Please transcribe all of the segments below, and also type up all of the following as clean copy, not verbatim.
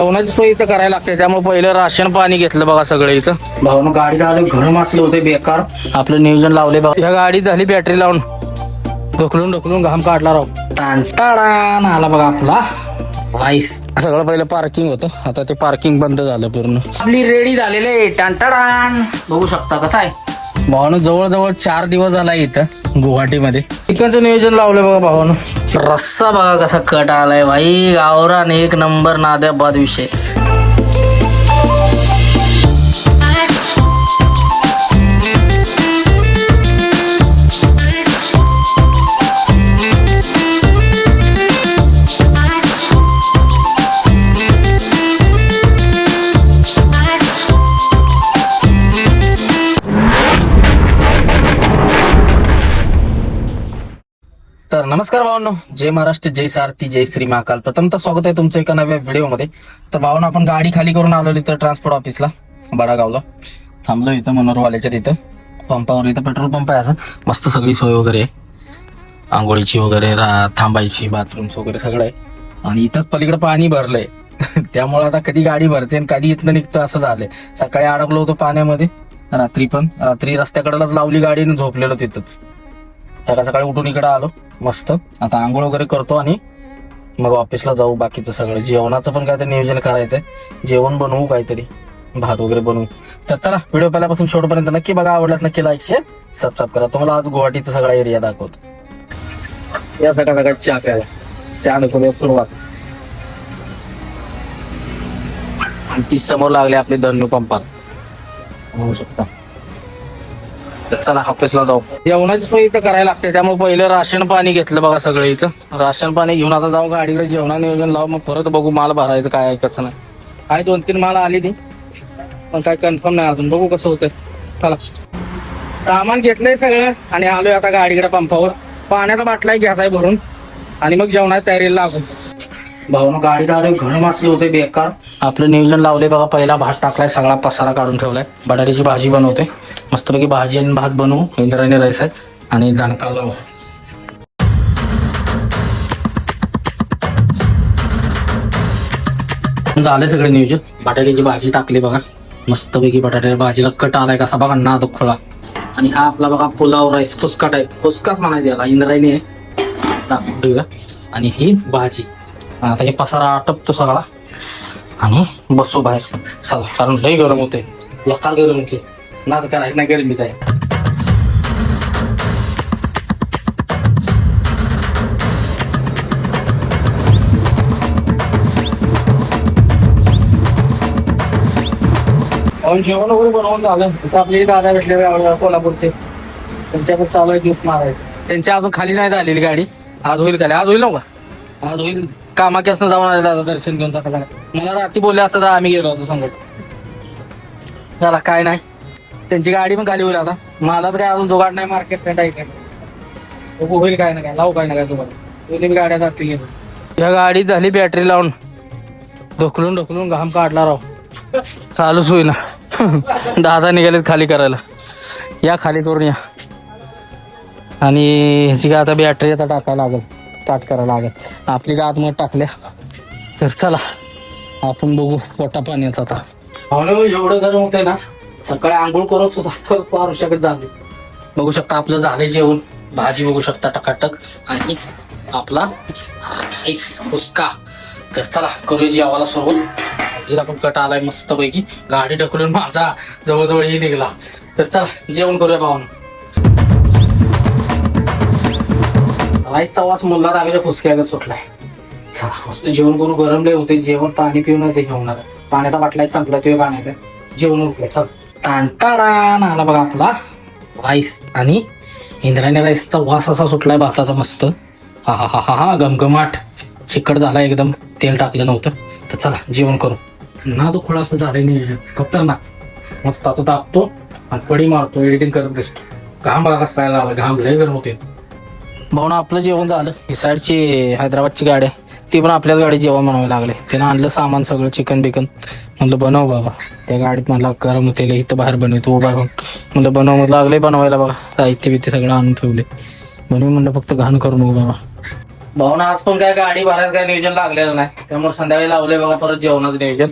जेवणाची सोय इथं करायला लागते, त्यामुळे पहिलं राशन पाणी घेतलं बघा सगळं इथं. भाऊन गाडी झालं घरम असले होते बेकार, आपलं नियोजन लावले बघा. ह्या गाडी झाली बॅटरी लावून ढकलून ढकलून घाम काढला राव. टाळान आला बघा आपला राईस. सगळं पहिलं पार्किंग होतं, आता ते पार्किंग बंद झालं पूर्ण. आपली रेडी झालेले टांटाडान बघू शकता कसं आहे. भावानं जवळजवळ 4 दिवस झाला इथं गुवाहाटीमध्ये. चिकनचं नियोजन लावलं बघा भावानं. रस्सा बघा कसा कट आलाय भाई, गावरान एक नंबर नाद्याबाद विषय. तर नमस्कार भावांनो, जय महाराष्ट्र, जय सारथी, जय श्री महाकाल. प्रथमतः स्वागत आहे तुमचं एका नव्या व्हिडिओमध्ये. तर भावांनो, आपण गाडी खाली करून आलो इथं ट्रान्सपोर्ट ऑफिसला बडागावला. थांबलो इथं मनोरवाल्याच्या तिथं पंपावर. इथं पेट्रोल पंप आहे, असं मस्त सगळी सोय वगैरे आहे, आंघोळीची वगैरे, थांबायची, बाथरूम्स वगैरे सगळं आहे. आणि इथंच पलीकडे पाणी भरलंय त्यामुळे आता कधी गाडी भरते आणि कधी इथनं निघतं असं झालंय. सकाळी अडकलो होतो पाण्यामध्ये, रात्री रस्त्याकडेलाच लावली गाडी आणि झोपलेलो तिथंच. सकाळ सकाळी उठून इकडे आलो मस्त. आता आंघोळ वगैरे करतो आणि मग ऑफिसला जाऊ. बाकीचं सगळं जेवणाचं पण काहीतरी नियोजन करायचंय, जेवण बनवू काहीतरी, भात वगैरे बनवू. तर चला, व्हिडिओ पहिल्यापासून शेवटपर्यंत नक्की बघा. आवडल्यास नक्की लाईक शेअर सबस्क्राईब करा. तुम्हाला आज गुवाहाटीचा सगळा एरिया दाखवतो. या सकाळ सकाळी चहा प्यायला, चहा नको सुरुवात. आणि ती समोर लागले आपले धन्नू पंपात होऊ शकता. तर चला ऑफिसला जाऊ. जेवणाची सोय इथं करायला लागते, त्यामुळे पहिलं राशन पाणी घेतलं बघा सगळं इथं. राशन पाणी घेऊन आता जाऊ गाडीकडे, जेवणा नियोजन लावू. मग परत बघू माल भरायचं काय आहे कसं नाही. काय 2-3 माल आली ती, पण काय कन्फर्म नाही अजून. बघू कसं होतंय. चला, सामान घेतलंय सगळं आणि आलोय आता गाडीकडे पंपावर. पाण्याचा बाटलाही घ्यायचा आहे भरून आणि मग जेवणाची तयारीला लागून. भाऊन गाडी झालं घरम असले होते बेकार, आपलं नियोजन लावले बघा. पहिला भात टाकलाय, सगळा पसारा काढून ठेवलाय. बटाट्याची भाजी बनवते मस्तपैकी. भाजी आणि भात बनवू. इंद्रायणी राईस आहे आणि दणका लावू. झालंय सगळं नियोजन. बटाट्याची भाजी टाकली बघा मस्तपैकी. बटाट्याच्या भाजीला कट आलाय कसा बघा, नाद खोळा. आणि हा आपला बघा पुलाव राईस, फुसका टाईप, फुसकाच म्हणायचं याला, इंद्रायणी आहे. आणि ही भाजी. आता हे पसारा आटपतो सगळा आणि बसू बाहेर. चला, कारण लई गरम होते, एका गरम होते, नाद करायचं नाही गरमीच आहे. जेवण वगैरे बनवून झालं. आपले दादा भेटले कोल्हापूरचे, त्यांच्याकडे चालू आहे ज्यूस मारायचं. त्यांच्या अजून खाली नाही झालेली गाडी. आज होईल खाली, आज होईल नव्हता, आज होईल. कामाक्यासनं जाऊन आले दादा दर्शन घेऊन. सकाळ मला रात्री बोलले असतं तर आम्ही गेलो होतो संगत. झाला काय नाही, त्यांची गाडी पण खाली होईल. आता माझाच काय अजून जुगाड नाही, मार्केट नाही काय. होईल काय ना काय, लावू काय ना काय जुगाड. 2 गाड्या जातील. ह्या गाडी झाली बॅटरी लावून ढकलून ढकलून घाम काढला राव. चालूच होईना. दादा निघालेत खाली करायला. या खाली करून या. आणि ह्याची काय आता बॅटरी आता टाकायला लागेल, स्टार्ट करायला लागेल. आपली का आतमध्ये टाकल्या. तर चला आपण बघू पोटा पाण्याचा. आता एवढं गरम होतंय ना, सकाळी आंघोळ करून सुद्धा पारू शकत झाले. बघू शकता आपलं झालंय जेवण. भाजी बघू शकता टकाटक आणि आपला राईस फुसका. तर चला करूया जेवायला सुरुवात. भाजीला पण कट आलाय मस्त पैकी. गाडी ढकलून माझा जवळजवळ ही निघला. तर चला जेवण करूया भावानं. राईसचा वास मुल्ला दाबेच्या फुसक्यागत सुटलाय. चला मस्त जेवण करू. गरमले होते जेवण, पाणी पिऊनच हे घेऊन आलं. पाण्याचा बाटला एक संपला, तो पाण्याचा जेवण उठलं. चल टांटाडान आला बघा आपला राईस. आणि इंद्रायणी राईसचा वास असा सुटलाय भाताचा मस्त. हा हा हा हा हा गमगमाट. चिकट झाला एकदम, तेल टाकलं नव्हतं. तर चला जेवण करू. ना तो खोळा असं झालंय नियोजन खतरनाक मस्त. आता टाकतो आणि पडी मारतो, एडिटिंग करत दिसतो. घाम बघा कसं काय लागला, घाम लय गरम होते. भाऊन आपलं जेवण झालं. ही साईडची हैदराबादची गाडी आहे, ती पण आपल्याच गाडी जेवण बनवायला लागले. त्यानं आणलं सामान सगळं, चिकन बिकन. म्हणलं बनव बाबा. त्या गाडीत म्हणला गरम होते, इथं बाहेर बनवतो उभा राहून. म्हणलं बनव. मग लागले बनवायला बघा. साहित्य बित्य सगळं आणून ठेवले. बनवून म्हणलं फक्त घाण करू नको बाबा. भावना आज पण काय गाडी भरायचं काय नियोजन लागलेलं नाही, त्यामुळे संध्याकाळी लावलंय बघा परत जेवणाचं नियोजन.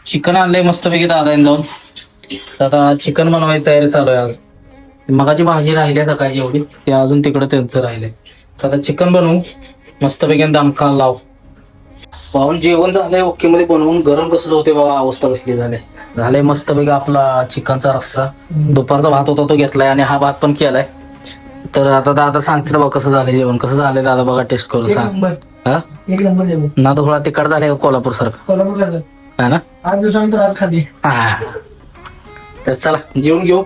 चिकन आणलंय मस्तपैकी दादाने जाऊन. तर आता चिकन बनवायची तयारी चालू आहे आज. मगाची भाजी राहिली सकाळची एवढी, ते अजून तिकडे त्यांचं राहिलंय. तर आता चिकन बनवू मस्तपैकी दमका लाव. पाहून जेवण झालंय ओके मध्ये बनवून. गरम कसलं होते बघा, अवस्था कसली झालंय मस्तपैकी आपला चिकनचा रस्सा. दुपारचा भात होता तो घेतलाय आणि हा भात पण केलाय. तर आता दादा सांगते बघा कसं झालंय जेवण, कसं झालंय दादा बघा टेस्ट करून सांग. एक नंबर जेवण. ना थोडा तिखट झालंय कोल्हापूर सारखं कोल्हापूर सारखं. है ना. 8 दिवसानंतर आज खाली. हा. तर चला जेवून घेऊ.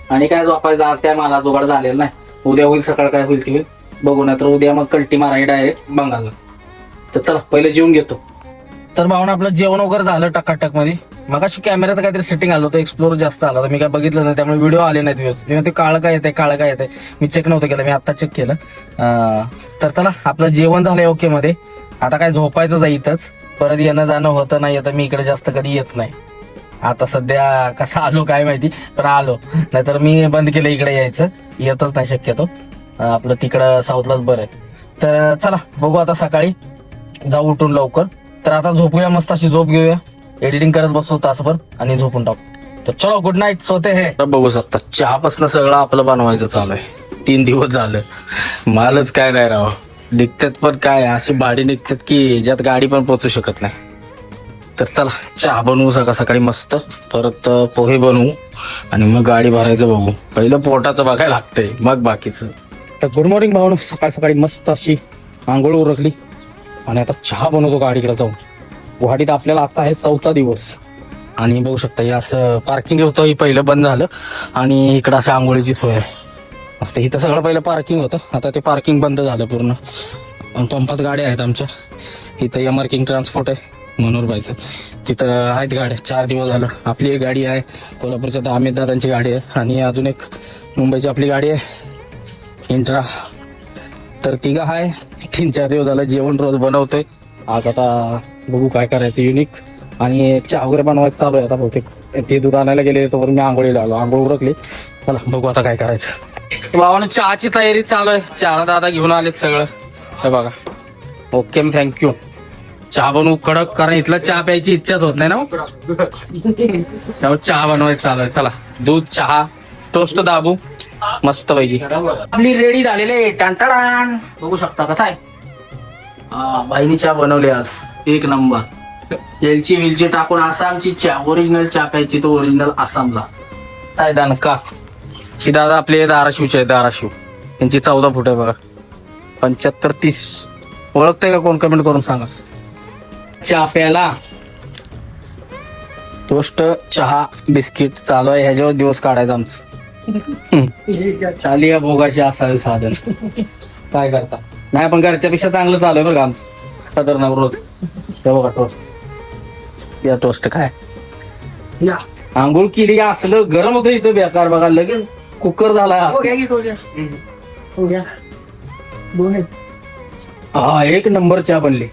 आणि काय झोपायचं आज, काय मला जुगाड झालेलं नाही. उद्या होईल, सकाळ काय होईल ते होईल बघू, नाही तर उद्या मग कल्टी मारायची डायरेक्ट बंगालला. तर चला पहिले जेवून घेतो. तर भावना आपलं जेवण वगैरे झालं टकाटक मध्ये. मग अशी कॅमेराचं काहीतरी सेटिंग आलं होतं, एक्सप्लोर जास्त आला होता, मी काय बघितलं नाही, त्यामुळे व्हिडिओ आले नाहीत व्यवस्थित. ते काळं काय येते मी चेक नव्हतं केलं, मी आता चेक केलं. तर चला आपलं जेवण झालंय ओके मध्ये. आता काय झोपायचं जाईतच, परत येणं जाणं होतं नाही. आता मी इकडे जास्त कधी येत नाही. आता सध्या कसं आलो काय माहिती, पण आलो, नाहीतर मी बंद केलं इकडे यायचं, येतच नाही शक्यतो. आपलं तिकडं साऊथलाच बरं आहे. तर चला बघू आता सकाळी जाऊ उठून लवकर. तर आता झोपूया, मस्त अशी झोप घेऊया, एडिटिंग करत बसतो तासभर आणि झोपून टाकू. तर चलो गुड नाईट, सोते हे. बघू शकता चहापासून सगळं आपलं बनवायचं चालू आहे. 3 दिवस झालं, मालच काय नाही राव. निघतात पण काय अशी बाडी निघतात की ज्यात गाडी पण पोहोचू शकत नाही. तर चला चहा बनवू सकाळी मस्त, परत पोहे बनवू आणि मग गाडी भरायचं बघू. पहिलं पोटाचं बघायला लागतंय मग बाकीचं. तर गुड मॉर्निंग भावना, सकाळी मस्त अशी आंघोळ उरकली आणि आता चहा बनवतो गाडीकडे जाऊन. गुवाहाटीत आपल्याला आता आहे 4था दिवस आणि बघू शकता हे असं पार्किंग होतं, हे पहिलं बंद झालं आणि इकडं असं आंघोळीची सोय आहे असते. इथं सगळं पहिलं पार्किंग होतं, आता ते पार्किंग बंद झालं पूर्ण. पंपात गाड्या आहेत आमच्या. इथं एमआरकिंग ट्रान्सपोर्ट आहे मनोहरबाईचं, तिथं आहेत गाड्या. 4 दिवस झालं. आपली एक गाडी आहे, कोल्हापूरच्या अमित दादांची गाडी आहे आणि अजून एक मुंबईची आपली गाडी आहे इंट्रा. तर तिघं आहे. 3-4 दिवस झालं जेवण रोज बनवतोय. आज आता बघू काय करायचं युनिक. आणि चहा वगैरे बनवायचं चालू आहे आता. बहुतेक ते दूध आणायला गेले तोवर मी आंघोळीला आलो, आंघोळ उरकली. चला बघू आता काय करायचं. भावानं चहाची तयारी चालू आहे. चहाला दादा घेऊन आलेत सगळं, हे बघा. Okay thank you. चहा बनवू कडक, कारण इथला चहा प्यायची इच्छाच होत नाही ना, त्यामुळे चहा बनवायचं चालू आहे. चला दूध चहा टोस्ट दाबू मस्त पैकी. आपली रेडी झालेले टांटाडान, बघू शकता कसा आहे. बाईनी चहा बनवली आज, एक नंबर. एलची विलची टाकून आसामची चहा, ओरिजिनल चहा प्यायची तो ओरिजिनल आसामला. सायदान का ही दादा आपले धाराशिवचे आहे, धाराशिव. त्यांची 14 फूट आहे बघा, 75-30. ओळखताय का कोण, कमेंट करून सांगा. चहा प्यायला टोस्ट चहा बिस्किट चालू आहे, ह्याच्यावर दिवस काढायचा आमचं. चालिया भोगाशी असावे साधन, काय करता. नाही पण घरच्यापेक्षा चांगलं चालू आहे बरं का आमचं. खतरनाक रोज ते बघा टोस्ट. या टोस्ट काय या आंघोळ केली असलं गरम होतं इथं बेकार बघा, लगेच कुकर झाला. हा एक नंबर चहा बनली.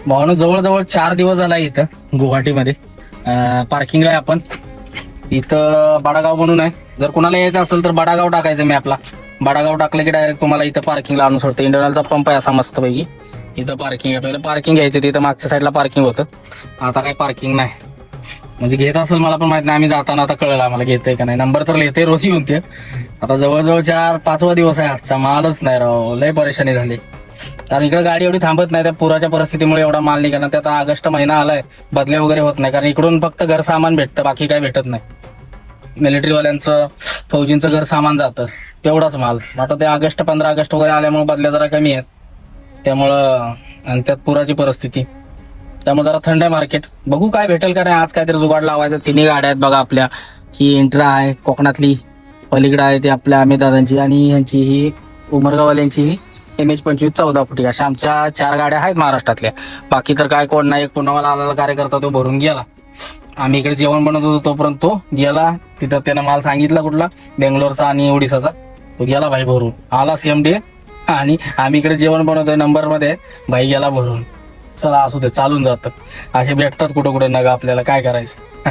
भावना जवळजवळ 4 दिवस झाला इथं गुवाहाटीमध्ये. पार्किंगला आहे आपण इथं. बडागाव म्हणून आहे, जर कोणाला यायचं असेल तर बडागाव टाकायचं मॅपला. बडागाव टाकलं की डायरेक्ट तुम्हाला इथं पार्किंगला आणून सोडतं. इंटरनलचा पंप आहे असा मस्तपैकी. इथं पार्किंग आहे, पहिलं पार्किंग घ्यायचं तिथं मागच्या साईडला पार्किंग होतं, आता काही पार्किंग नाही. म्हणजे घेत असेल मला पण माहित नाही, आम्ही जाताना आता कळलं आम्हाला घेतंय का नाही. नंबर तर लिहिते रोज येऊन ते. आता जवळजवळ 4-5वा दिवस आहे आजचा, मालच नाही राव, लय परेशानी झाली. कारण इकडे गाडी एवढी थांबत नाही, त्या पुराच्या परिस्थितीमुळे एवढा माल निघाला. त्यात ऑगस्ट महिना आलाय, बदल्या वगैरे होत नाही, कारण इकडून फक्त घर सामान भेटतं, बाकी काय भेटत नाही. मिलिटरीवाल्यांचं फौजींचं घर सामान जातं, तेवढाच माल. आता ते 15 ऑगस्ट वगैरे आल्यामुळे बदल्या जरा कमी आहेत, त्यामुळं. आणि त्यात पुराची परिस्थिती, त्यामुळे जरा थंड आहे मार्केट. बघू काय भेटेल का नाही. आज काहीतरी जुगाड लावायचं. 3 गाड्या आहेत बघा आपल्या. ही इंट्रा आहे कोकणातली, पलीकडे आहे ते आपल्या अमित दादांची, आणि यांची ही उमरगाववाल्यांची ही MH25 14 फुटी. अशा आमच्या 4 गाड्या आहेत महाराष्ट्रातल्या. बाकी तर काय कोण नाही. पुण्याला आलेला कार्यकर्ता तो भरून गेला. आम्ही इकडे जेवण बनवत होतो तोपर्यंत तो गेला. तिथं त्यानं माल सांगितला कुठला, बेंगलोरचा आणि ओडिसाचा. तो गेला भाई भरून, आला CMD. आणि आम्ही इकडे जेवण बनवतोय नंबर मध्ये, भाई गेला भरून. चला असू दे, चालून जातं. असे भेटतात कुठं कुठं नग, आपल्याला काय करायचं.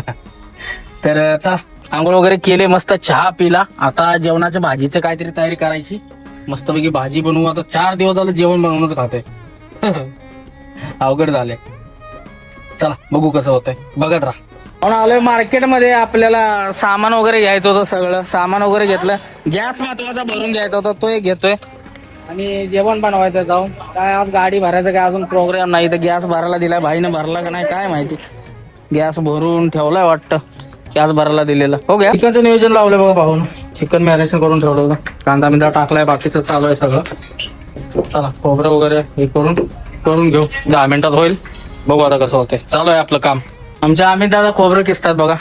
तर चला आंघोळ वगैरे केले, मस्त चहा पिला. आता जेवणाच्या भाजीचं काहीतरी तयारी करायची. मस्तपैकी भाजी बनवू. आता 4 दिवस झालं जेवण बनवूनच खातोय. अवघड झाले. चला बघू कसं होतंय, बघत राहा. आपण आलोय मार्केटमध्ये. आपल्याला सामान वगैरे घ्यायचं होतं, सगळं सामान वगैरे घेतलं. गॅस महत्वाचा भरून घ्यायचा होता, तो एक घेतोय. आणि जेवण बनवायचं जाऊन. काय आज गाडी भरायचं काय अजून प्रोग्राम नाही, तर गॅस भरायला दिलाय भाईने. भरला का नाही काय माहिती. गॅस भरून ठेवलाय वाटतं, गॅस भरायला दिलेला. हो गया चिकनचं नियोजन लावलंय बघा भाऊन. चिकन मॅरिनेशन करून ठेवलं होतं. कांदा बिंदा टाकलाय, बाकीचं चालू आहे सगळं. चला खोबरं वगैरे हे करून घेऊ. 10 मिनिटात होईल. बघू आता कसं होतंय. चालू आहे आपलं काम. आमच्या अमित दादा खोबरं किसतात बघा.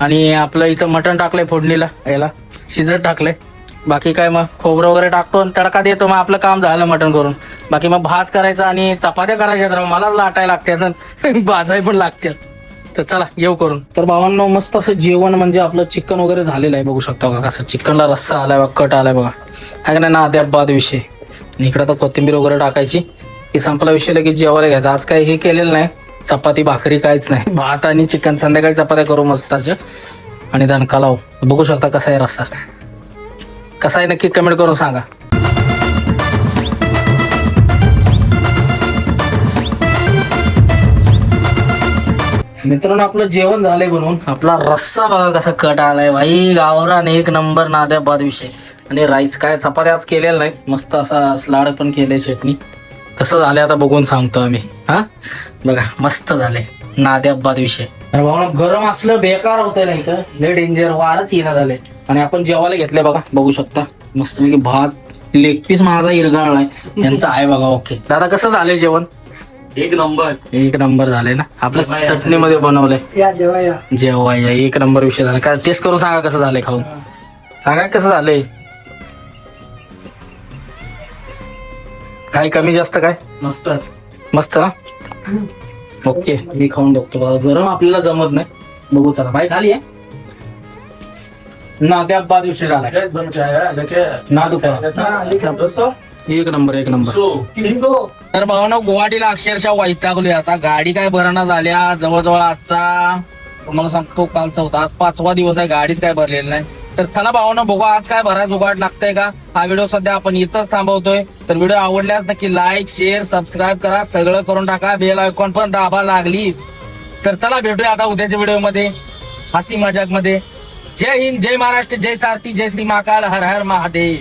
आणि आपलं इथं मटण टाकलंय फोडणीला, याला शिजत टाकलंय. बाकी काय मग खोबरं वगैरे टाकतो आणि तडका देतो. मग आपलं काम झालं मटण करून. बाकी मग भात करायचा आणि चपात्या करायच्या. तर मला लाटायला लागतात, भाजाय पण लागतात. तर चला येऊ करून. तर भावांनो मस्त असं जेवण म्हणजे आपलं चिकन वगैरे झालेलं आहे. बघू शकता बघा कसं चिकनला रस्सा आलाय बघा, कट आलाय बघा. आहे का नाही ना बाद विषय. आणि इकडं तर कोथिंबीर वगैरे टाकायची की संपला विषय, लगेच जेवायला घ्यायचं. आज काही हे केलेलं नाही, चपाती भाकरी काहीच नाही. भात आणि चिकन. संध्याकाळी चपात्या करू मस्ताच्या आणि दणका लावू. बघू शकता कसा आहे रस्सा. कसा आहे नक्की कमेंट करून सांगा. मित्रांनो आपलं जेवण झालंय बनवून. आपला रस्सा बघा कसा कट आलाय भाई. गावरान एक नंबर नाद्या बाद विषय. आणि राईस काय चपात्या आज केलेला नाही. मस्त असा स्लाड पण केले, चटणी. कसं झालंय आता बघून सांगतो आम्ही. हा बघा मस्त झालंय नाद्या बाद विषय. अरे भाऊ गरम असलं बेकार होतंय ना इथं, लय डेंजर. वारच येणं झालंय. आणि आपण जेवायला घेतलंय बघा, बघू शकता मस्त भात. लेग पीस माझा इरगाळलाय, यांचा आहे बघा. ओके दादा कसं झालंय जेवण? एक नंबर. एक नंबर झालंय ना. आपल्या चटणीमध्ये बनवलंय. या जेव्हा या जेव्हा या एक नंबर विषय झाला. काय टेस्ट करून सांगा कसं झालंय, खाऊन सांगा कसं झालंय. काय कमी जास्त काय? मस्त. मस्त ना. ओके मी खाऊन बघतो बघा. गरम आपल्याला जमत नाही. बघू चला भाई खाली आहे ना. त्या बाद विषय झालाय ना. एक नंबर एक नंबर. तर भावना गुवाहाटीला अक्षरशः वैतागलोय आता. गाडी काय भरणा झाल्या. जवळजवळ आजचा तुम्हाला सांगतो कालचा होता, आज 5वा दिवस आहे. गाडीच काय भरलेली नाही. तर चला भावना बघू आज काय भरायचं जुगाड लागतंय का. हा व्हिडिओ सध्या आपण इथंच थांबवतोय. तर व्हिडिओ आवडल्यास नक्की लाईक शेअर सबस्क्राईब करा, सगळं करून टाका. बेल आयकॉन पण दाबा लागली. तर चला भेटूया आता उद्याच्या व्हिडिओमध्ये हसी मजाक मध्ये. जय हिंद, जय महाराष्ट्र, जय सारथी, जय श्री महाकाल, हर हर महादेव.